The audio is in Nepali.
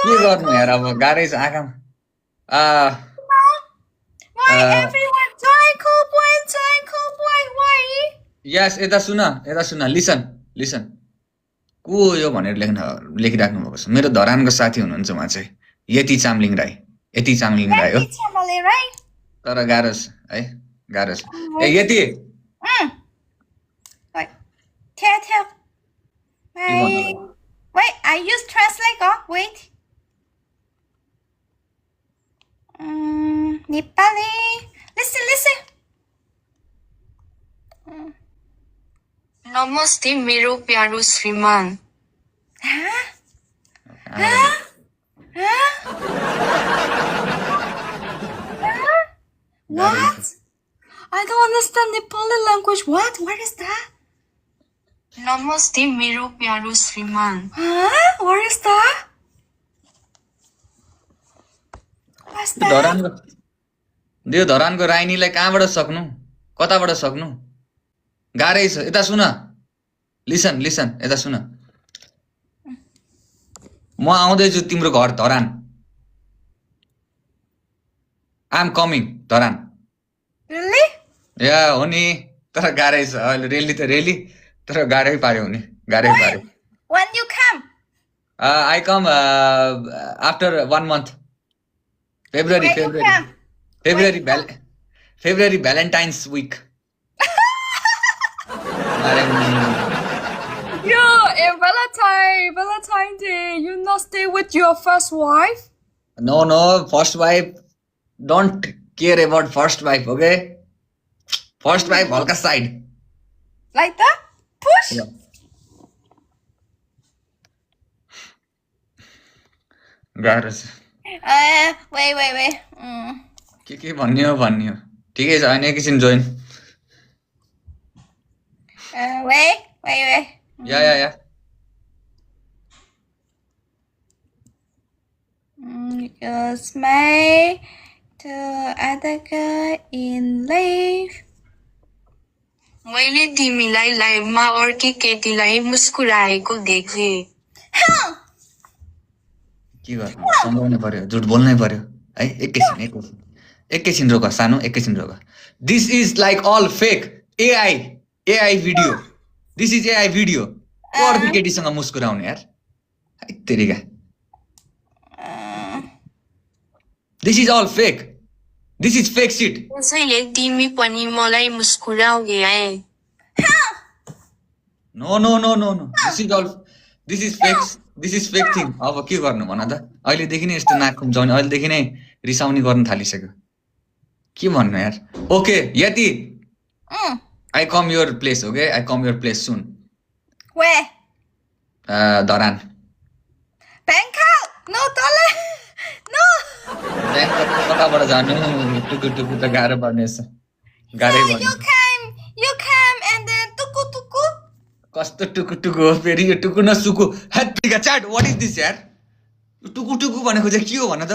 के गर्नु यार अब गाह्रै छ आँखामा Why everyone psycho boy, why? यस यता सुन लिसन को यो भनेर लेखिराख्नु भएको छ मेरो धरानको साथी हुनुहुन्छ उहाँ चाहिँ यति चामलिङ राई हो तर गाह्रो छ है गाह्रो छ ए यति Tell. Wait, I use translator. Wait. Nepali. Listen. नमस्ते मेरो प्यारो श्रीमान What? I don't understand Nepali language. What is that? नमस्ते मेरो प्यारो श्रीमान What is that? What's that? धरानको राइनीलाई कताबाट सक्नु गाह्रै छ यता सुन लिसन यता सुन म आउँदैछु तिम्रो घर Dharan I am coming Dharan Really? या हो नि तर गाह्रै छ अहिले रेली तर गाह्रै पार्यो हुने गाह्रै पार्यो When you come? I come after 1 month February Valentine's week Yo, in Valentine Day, you not stay with your first wife? No, first wife don't care about first wife, okay? First wife halka side. Like that? Push? Yeah. गाह्रो छ Wait. के भन्ने हो ठिकै छ होइन एकैछिन join Wait. Yeah You smile to other guy in life. मैले तिमीलाई लाइभमा अर्की केटीलाई मुस्कुराएको देखे के गर्नु सम्झाउनै पर्यो झुट बोल्नै पर्यो है एकैछिन रोक सानो एकैछिन रोक this is like all fake AI video this is AI video को अर्को केटीसँग मुस्कुराउने यार तेरिका this is all fake this is fake shit त्यसैले तिमी पनि मलाई मुस्कुराऊ है no this is fake thing अब के गर्नु भन त अहिलेदेखि नै यस्तो नाक खुम्चाउने अहिलेदेखि नै रिसाउने गर्न थालिसक्यो के भन्नु यार ओके यति I come your place, okay? I come your place soon. Where? Dharan. Bangkok? No, Dole. No. Bangkok कताबाट जानु टुकु त गाह्रो पर्नेछ गाह्रै No, you came and then tuku. कस्तो टुकु हो फेरि यो टुकु न सुकु हत्तिका चाट व्हाट इज दिस यार टुकु भनेको चाहिँ के हो भन त